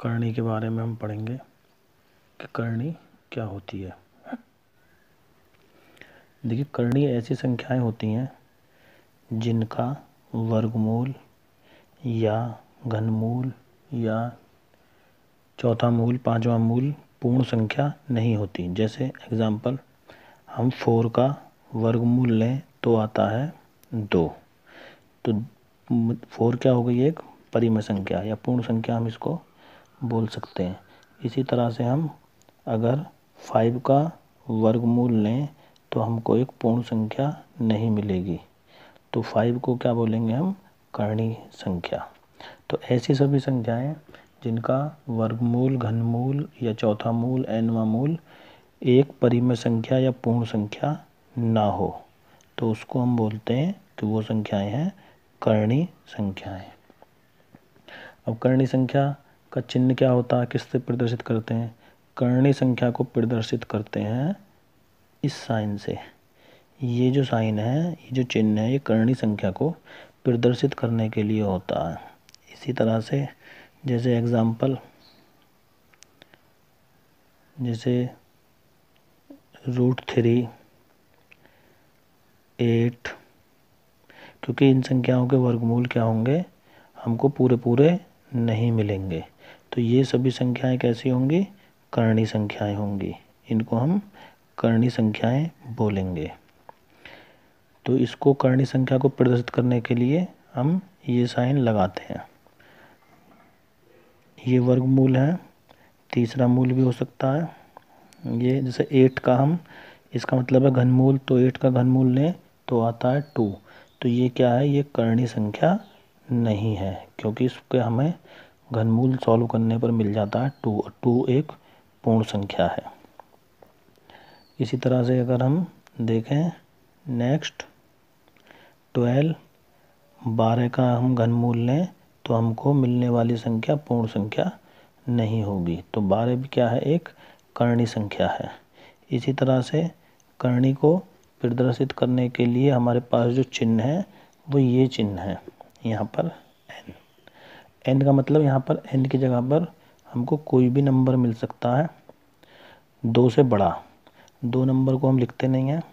करणी के बारे में हम पढ़ेंगे कि करणी क्या होती है। देखिए, करणी ऐसी संख्याएं होती हैं जिनका वर्गमूल या घनमूल या चौथा मूल, पांचवा मूल पूर्ण संख्या नहीं होती। जैसे एग्जाम्पल, हम 4 का वर्गमूल लें तो आता है 2। तो 4 क्या हो गई? एक परिमेय संख्या या पूर्ण संख्या हम इसको बोल सकते हैं। इसी तरह से हम अगर 5 का वर्गमूल लें तो हमको एक पूर्ण संख्या नहीं मिलेगी, तो 5 को क्या बोलेंगे हम? करणी संख्या। तो ऐसी सभी संख्याएं जिनका वर्गमूल, घनमूल या चौथा मूल, nवां मूल एक परिमेय संख्या या पूर्ण संख्या ना हो, तो उसको हम बोलते हैं कि वो संख्याएं हैं करणी संख्याएं। अब करणी संख्या का चिन्ह क्या होता है, किससे प्रदर्शित करते हैं? करणी संख्या को प्रदर्शित करते हैं इस साइन से। ये जो साइन है, ये जो चिन्ह है, ये करणी संख्या को प्रदर्शित करने के लिए होता है। इसी तरह से जैसे एग्जाम्पल, जैसे √3, 8, क्योंकि इन संख्याओं के वर्गमूल क्या होंगे? हमको पूरे पूरे नहीं मिलेंगे, तो ये सभी संख्याएं कैसी होंगी? करणी संख्याएं होंगी। इनको हम करणी संख्याएं बोलेंगे। तो इसको करणी संख्या को प्रदर्शित करने के लिए हम ये साइन लगाते हैं। ये वर्गमूल है, तीसरा मूल भी हो सकता है। ये जैसे 8 का हम, इसका मतलब है घनमूल, तो 8 का घनमूल लें तो आता है 2। तो ये क्या है? ये करणी संख्या नहीं है, क्योंकि इसके हमें घनमूल सॉल्व करने पर मिल जाता है 2। 2 एक पूर्ण संख्या है। इसी तरह से अगर हम देखें नेक्स्ट 12, 12 का हम घनमूल लें तो हमको मिलने वाली संख्या पूर्ण संख्या नहीं होगी, तो 12 भी क्या है? एक करणी संख्या है। इसी तरह से करणी को प्रदर्शित करने के लिए हमारे पास जो चिन्ह है वो ये चिन्ह है, यहाँ पर n। n का मतलब यहाँ पर n की जगह पर हमको कोई भी नंबर मिल सकता है 2 से बड़ा। 2 नंबर को हम लिखते नहीं हैं,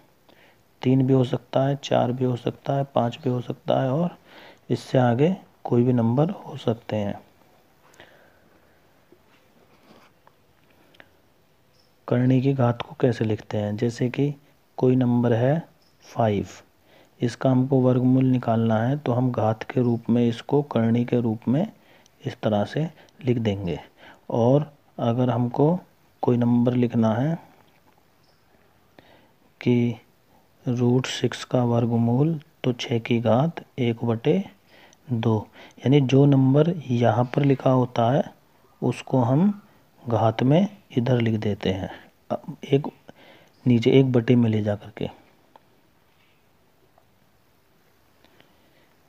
3 भी हो सकता है, 4 भी हो सकता है, 5 भी हो सकता है, और इससे आगे कोई भी नंबर हो सकते हैं। करणी की घात को कैसे लिखते हैं? जैसे कि कोई नंबर है 5, इसका हमको वर्गमूल निकालना है, तो हम घात के रूप में इसको करणी के रूप में इस तरह से लिख देंगे। और अगर हमको कोई नंबर लिखना है कि √6 का वर्गमूल, तो 6 की घात 1/2, यानी जो नंबर यहाँ पर लिखा होता है उसको हम घात में इधर लिख देते हैं, एक नीचे 1/2 में ले जा करके।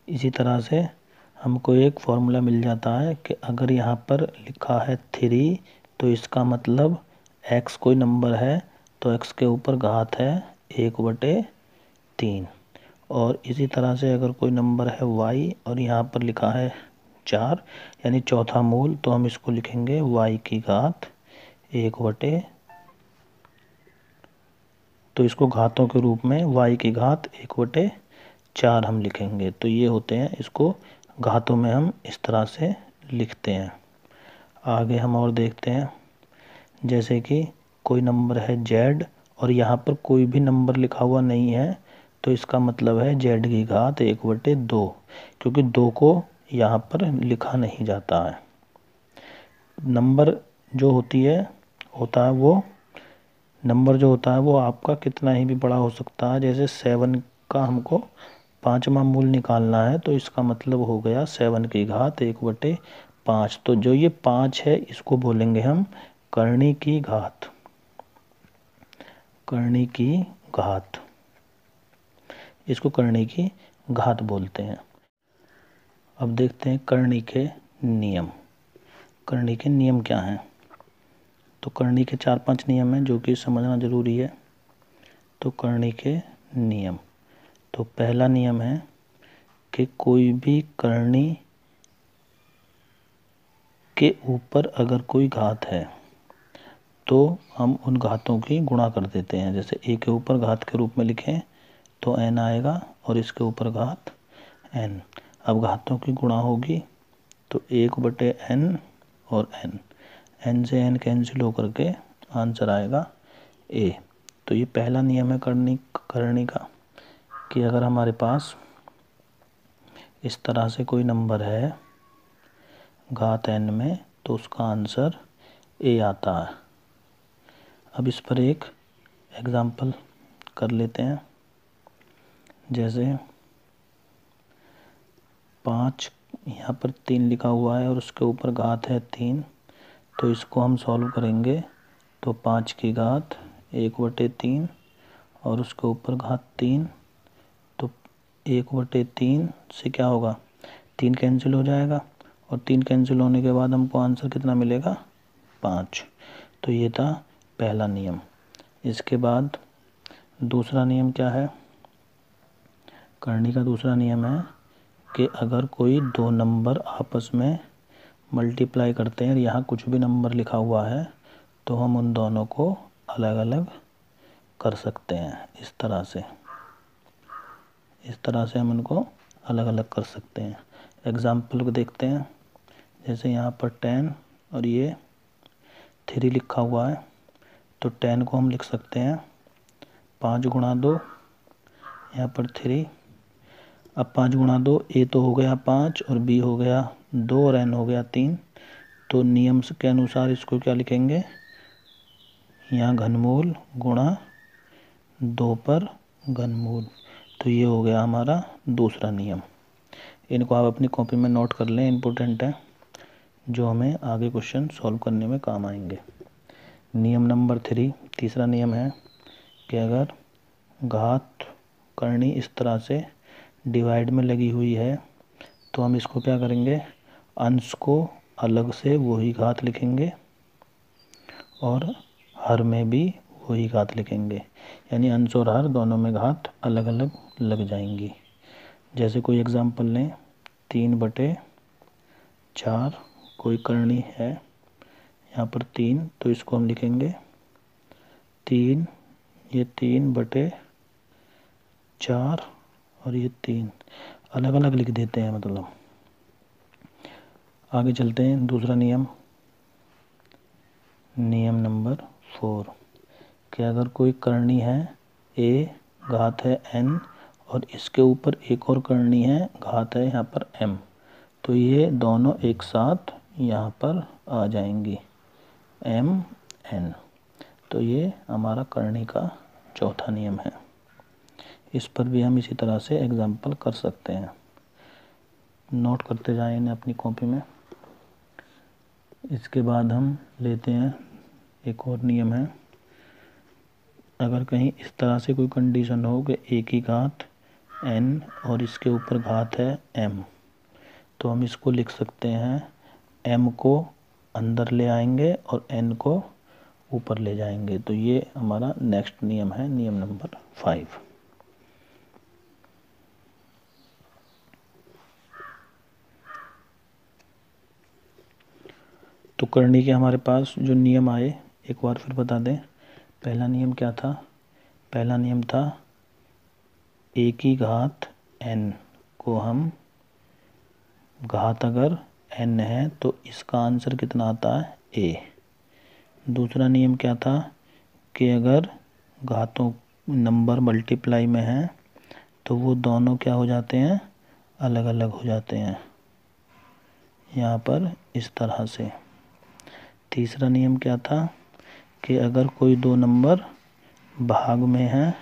इसी तरह से हमको एक फॉर्मूला मिल जाता है कि अगर यहाँ पर लिखा है 3, तो इसका मतलब x कोई नंबर है तो x के ऊपर घात है 1/3। और इसी तरह से अगर कोई नंबर है y और यहाँ पर लिखा है 4, यानी चौथा मूल, तो हम इसको लिखेंगे y की घात 1/, तो इसको घातों के रूप में y की घात 1/4 हम लिखेंगे। तो ये होते हैं, इसको घातों में हम इस तरह से लिखते हैं। आगे हम और देखते हैं, जैसे कि कोई नंबर है z और यहाँ पर कोई भी नंबर लिखा हुआ नहीं है, तो इसका मतलब है z की घात 1/2, क्योंकि 2 को यहाँ पर लिखा नहीं जाता है। नंबर जो होता है वो आपका कितना ही भी बड़ा हो सकता है। जैसे 7 का हमको 5वां मूल निकालना है, तो इसका मतलब हो गया 7 की घात 1/5। तो जो ये 5 है इसको बोलेंगे हम करणी की घात। करणी की घात, इसको करणी की घात बोलते हैं। अब देखते हैं करणी के नियम। करणी के नियम क्या हैं? तो करणी के 4-5 नियम हैं जो कि समझना जरूरी है। तो करणी के नियम, तो पहला नियम है कि कोई भी करणी के ऊपर अगर कोई घात है तो हम उन घातों की गुणा कर देते हैं। जैसे ए के ऊपर घात के रूप में लिखें तो n आएगा और इसके ऊपर घात n। अब घातों की गुणा होगी तो 1/n और n से n कैंसिल होकर के आंसर आएगा a। तो ये पहला नियम है करनी का कि अगर हमारे पास इस तरह से कोई नंबर है घात n में तो उसका आंसर a आता है। अब इस पर एक एग्जाम्पल कर लेते हैं। जैसे 5 यहाँ पर 3 लिखा हुआ है और उसके ऊपर घात है 3, तो इसको हम सॉल्व करेंगे तो 5 की घात 1/3 और उसके ऊपर घात 3, तो 1/3 से क्या होगा 3 कैंसिल हो जाएगा और 3 कैंसिल होने के बाद हमको आंसर कितना मिलेगा 5। तो ये था पहला नियम। इसके बाद दूसरा नियम क्या है, करनी का दूसरा नियम है कि अगर कोई दो नंबर आपस में मल्टीप्लाई करते हैं और यहाँ कुछ भी नंबर लिखा हुआ है तो हम उन दोनों को अलग अलग कर सकते हैं। इस तरह से हम उनको अलग अलग कर सकते हैं। एग्जाम्पल को देखते हैं। जैसे यहाँ पर 10 और ये 3 लिखा हुआ है तो 10 को हम लिख सकते हैं 5 गुणा 2, यहाँ पर 3। अब 5 गुणा 2, ए तो हो गया 5 और बी हो गया 2 और एन हो गया 3। तो नियम के अनुसार इसको क्या लिखेंगे, यहाँ घनमूल गुणा 2 पर घनमूल। तो ये हो गया हमारा दूसरा नियम। इनको आप अपनी कॉपी में नोट कर लें, इम्पोर्टेंट है, जो हमें आगे क्वेश्चन सॉल्व करने में काम आएंगे। नियम नंबर 3, तीसरा नियम है कि अगर घात करनी इस तरह से डिवाइड में लगी हुई है तो हम इसको क्या करेंगे, अंश को अलग से वही घात लिखेंगे और हर में भी वही घात लिखेंगे, यानी अंश और हर दोनों में घात अलग अलग लग जाएंगी। जैसे कोई एग्जांपल लें, 3/4 कोई करनी है यहाँ पर 3, तो इसको हम लिखेंगे 3, ये 3/4 और ये 3 अलग अलग लिख देते हैं। मतलब आगे चलते हैं, दूसरा नियम, नियम नंबर 4 कि अगर कोई करनी है a, घात है n और इसके ऊपर एक और करनी है घात है यहाँ पर m, तो ये दोनों एक साथ यहाँ पर आ जाएंगी m n। तो ये हमारा करनी का चौथा नियम है। इस पर भी हम इसी तरह से एग्जाम्पल कर सकते हैं। नोट करते जाएं इन्हें अपनी कॉपी में। इसके बाद हम लेते हैं एक और नियम है, अगर कहीं इस तरह से कोई कंडीशन हो कि a की घात n और इसके ऊपर घात है m, तो हम इसको लिख सकते हैं m को अंदर ले आएंगे और n को ऊपर ले जाएंगे। तो ये हमारा नेक्स्ट नियम है, नियम नंबर 5। तो करनी के हमारे पास जो नियम आए एक बार फिर बता दें। पहला नियम क्या था, पहला नियम था a की घात n को हम, घात अगर n है तो इसका आंसर कितना आता है a। दूसरा नियम क्या था कि अगर घातों नंबर मल्टीप्लाई में हैं तो वो दोनों क्या हो जाते हैं, अलग अलग हो जाते हैं यहाँ पर इस तरह से। तीसरा नियम क्या था कि अगर कोई दो नंबर भाग में हैं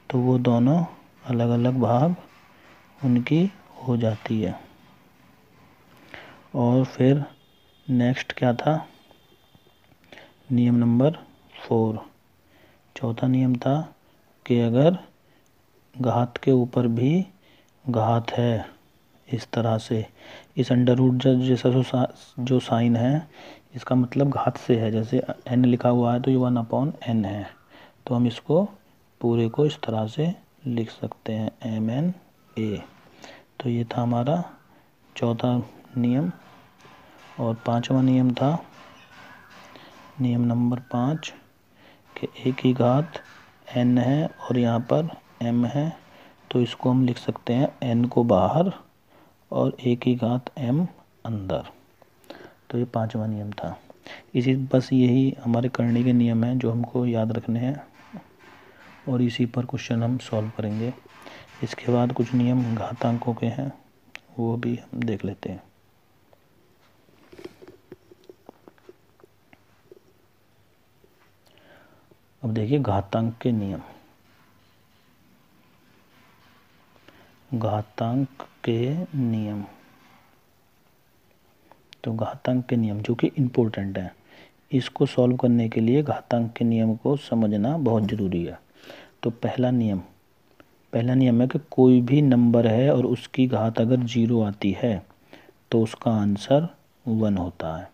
तो वो दोनों अलग अलग भाग उनकी हो जाती है। और फिर नेक्स्ट क्या था, नियम नंबर 4, चौथा नियम था कि अगर घात के ऊपर भी घात है इस तरह से, इस अंडर रूट जैसा जो साइन है इसका मतलब घात से है। जैसे n लिखा हुआ है तो ये 1/n है, तो हम इसको पूरे को इस तरह से लिख सकते हैं mna। तो ये था हमारा चौथा नियम। और पांचवा नियम था नियम नंबर 5 कि एक ही घात n है और यहाँ पर m है, तो इसको हम लिख सकते हैं n को बाहर और एक ही घात m अंदर। तो ये पांचवा नियम था। बस यही हमारे करनी के नियम हैं जो हमको याद रखने हैं और इसी पर क्वेश्चन हम सॉल्व करेंगे। इसके बाद कुछ नियम घातांकों के हैं, वो भी हम देख लेते हैं। अब देखिए घातांक के नियम। घातांक के नियम, तो घातांक के नियम जो कि इम्पोर्टेंट है, इसको सॉल्व करने के लिए घातांक के नियम को समझना बहुत ज़रूरी है। तो पहला नियम है कि कोई भी नंबर है और उसकी घात अगर 0 आती है तो उसका आंसर 1 होता है।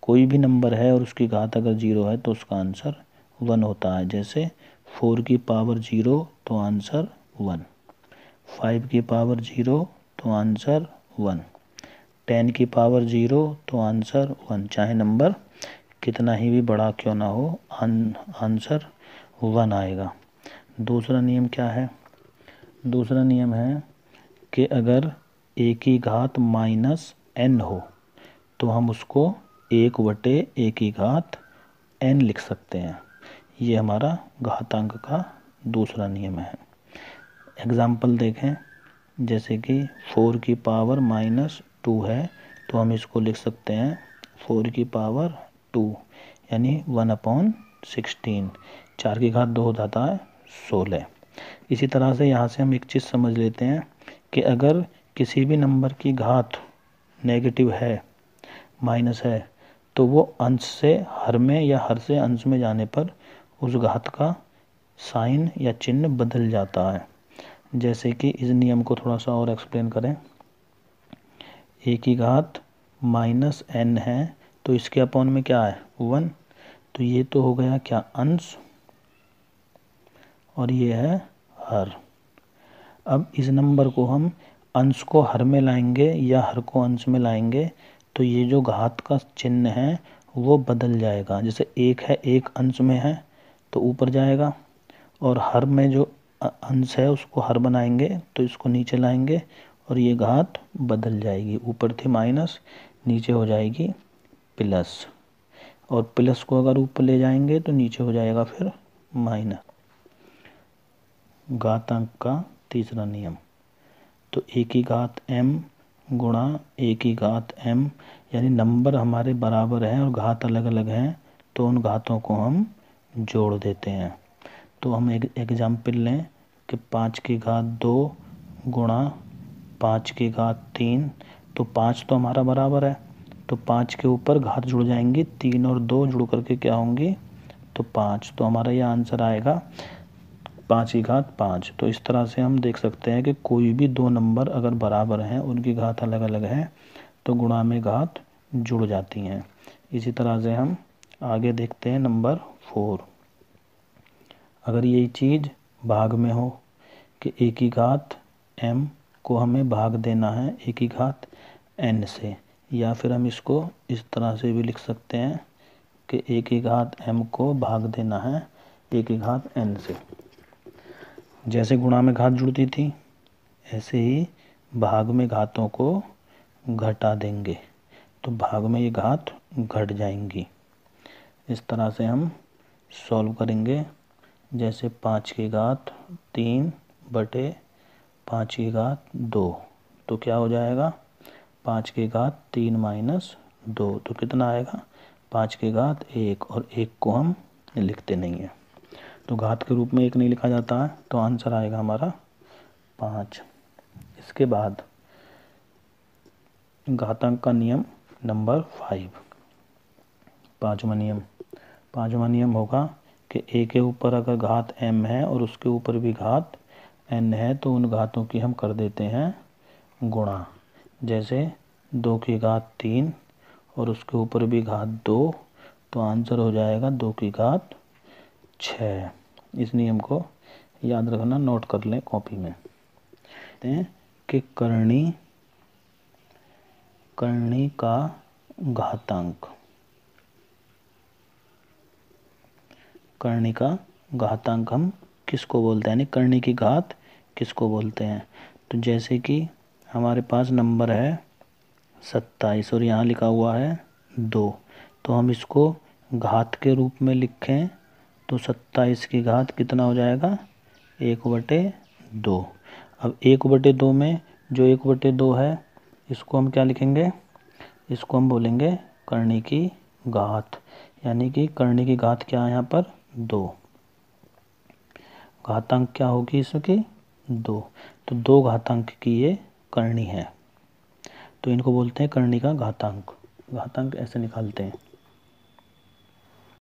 कोई भी नंबर है और उसकी घात अगर 0 है तो उसका आंसर 1 होता है। जैसे 4 की पावर 0 तो आंसर 1, 5 की पावर 0 तो आंसर 1, 10 की पावर 0 तो आंसर 1। चाहे नंबर कितना ही भी बड़ा क्यों ना हो, आंसर 1 आएगा। दूसरा नियम क्या है? दूसरा नियम है कि अगर एक ही घात -n हो तो हम उसको 1/1 की घात n लिख सकते हैं। ये हमारा घातांक का दूसरा नियम है। एग्जाम्पल देखें, जैसे कि 4 की पावर -2 है तो हम इसको लिख सकते हैं 4 की पावर 2 यानी 1/16। 4 की घात 2 हो जाता है 16। इसी तरह से यहाँ से हम एक चीज़ समझ लेते हैं कि अगर किसी भी नंबर की घात नेगेटिव है, माइनस है, तो वो अंश से हर में या हर से अंश में जाने पर उस घात का साइन या चिन्ह बदल जाता है। जैसे कि इस नियम को थोड़ा सा और एक्सप्लेन करें। एक ही घात -n है तो इसके अपॉन में क्या है 1, तो ये तो हो गया क्या अंश और ये है हर। अब इस नंबर को हम अंश को हर में लाएंगे या हर को अंश में लाएंगे तो ये जो घात का चिन्ह है वो बदल जाएगा। जैसे एक है, एक अंश में है तो ऊपर जाएगा, और हर में जो अंश है उसको हर बनाएंगे तो इसको नीचे लाएंगे और ये घात बदल जाएगी। ऊपर थी माइनस, नीचे हो जाएगी प्लस, और प्लस को अगर ऊपर ले जाएंगे तो नीचे हो जाएगा फिर माइनस। घातांक का तीसरा नियम, तो एक ही घात m गुणा एक ही घात m, यानी नंबर हमारे बराबर हैं और घात अलग अलग हैं तो उन घातों को हम जोड़ देते हैं। तो हम एक एग्जाम्पल लें कि 5 की घात 2 गुणा 5 की घात 3, तो 5 तो हमारा बराबर है तो 5 के ऊपर घात जुड़ जाएंगी, 3 और 2 जुड़ करके क्या होंगी तो 5, तो हमारा यह आंसर आएगा 5 की घात 5। तो इस तरह से हम देख सकते हैं कि कोई भी दो नंबर अगर बराबर हैं, उनकी घात अलग अलग है तो गुणा में घात जुड़ जाती हैं। इसी तरह से हम आगे देखते हैं नंबर 4। अगर यही चीज़ भाग में हो कि एक ही घात m को हमें भाग देना है एक ही घात n से, या फिर हम इसको इस तरह से भी लिख सकते हैं कि एक ही घात m को भाग देना है एक ही घात n से। जैसे गुणा में घात जुड़ती थी ऐसे ही भाग में घातों को घटा देंगे तो भाग में ये घात घट जाएंगी। इस तरह से हम सॉल्व करेंगे। जैसे 5 की घात 3 बटे 5 की घात 2, तो क्या हो जाएगा 5 की घात 3 माइनस 2, तो कितना आएगा 5 की घात 1, और 1 को हम लिखते नहीं हैं तो घात के रूप में 1 नहीं लिखा जाता है, तो आंसर आएगा हमारा 5। इसके बाद घातांक का नियम नंबर 5, पांचवा नियम होगा कि a के ऊपर अगर घात m है और उसके ऊपर भी घात n है तो उन घातों की हम कर देते हैं गुणा। जैसे 2 की घात 3 और उसके ऊपर भी घात 2, तो आंसर हो जाएगा 2 की घात 6। इस नियम को याद रखना, नोट कर लें कॉपी में। कि करनी का घातांक। करनी का घातांक हम किसको बोलते हैं, यानी करनी की घात किसको बोलते हैं। तो जैसे कि हमारे पास नंबर है 27 और यहाँ लिखा हुआ है 2, तो हम इसको घात के रूप में लिखें तो 27 की घात कितना हो जाएगा, 1/2। अब 1/2 में जो 1/2 है इसको हम क्या लिखेंगे, इसको हम बोलेंगे करनी की घात, यानी कि करनी की घात क्या है यहाँ पर 2, घातांक क्या होगी इसकी 2, तो 2 घातांक की ये करनी है, तो इनको बोलते हैं करनी का घातांक। घातांक ऐसे निकालते हैं।